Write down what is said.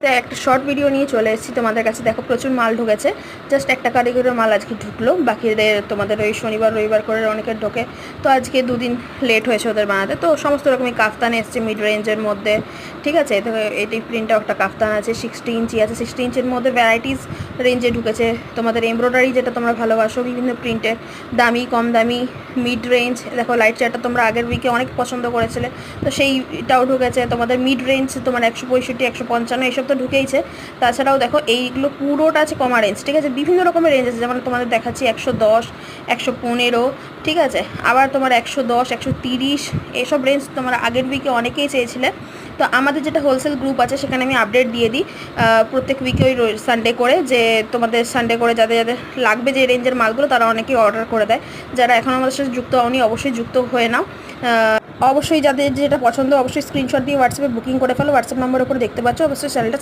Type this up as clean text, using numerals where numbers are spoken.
একটা short video নিয়ে চলে এসেছি তোমাদের কাছে। দেখো প্রচুর মাল ঢুকেছে, জাস্ট একটা কারিগরের মাল আজকে ঢুকলো, বাকিদের তোমাদের ওই শনিবার রবিবার করে অনেকের ঢোকে, তো আজকে দুদিন লেট হয়েছে ওদের বানাতে। তো সমস্ত রকমই কাফতান এসছে মিড রেঞ্জের মধ্যে, ঠিক আছে। তো এটি প্রিন্টটা একটা কাফতান আছে 60 ইঞ্চি আছে, 60 ইঞ্চির মধ্যে ভ্যারাইটিস রেঞ্জে ঢুকেছে। তোমাদের এমব্রয়ডারি যেটা তোমরা ভালোবাসো, বিভিন্ন প্রিন্টের দামি কম দামি মিড রেঞ্জ। দেখো লাইট চারটা তোমরা আগের উইকে অনেক পছন্দ করেছিলে, তো সেইটাও ঢুকেছে। তোমাদের মিড রেঞ্জ তোমার 165 155 এইসব তো ঢুকেইছে। তাছাড়াও দেখো এইগুলো পুরোটা আছে কমা রেঞ্জ, ঠিক আছে। বিভিন্ন রকমের রেঞ্জ আছে, যেমন তোমাদের দেখাচ্ছি 110 115, ঠিক আছে। আবার তোমার 110 130 এইসব রেঞ্জ তোমার আগের উইকে অনেকেই চেয়েছিলে। তো আমাদের যেটা হোলসেল গ্রুপ আছে সেখানে আমি আপডেট দিয়ে দিই প্রত্যেক উইকে ওই সানডে করে, যে তোমাদের সানডে করে যাদের যাদের লাগবে যে রেঞ্জের মালগুলো তারা অনেকেই অর্ডার করে দেয়। যারা এখন আমাদের সাথে যুক্ত হওনি অবশ্যই যুক্ত হয়ে নাও। অবশ্যই যাদের যেটা পছন্দ অবশ্যই স্ক্রিনশট দিয়ে হোয়াটসঅ্যাপে বুকিং করে ফেলো। হোয়াটসঅ্যাপ নম্বরের উপরে দেখতে পাচ্ছ। অবশ্যই চ্যানেলটা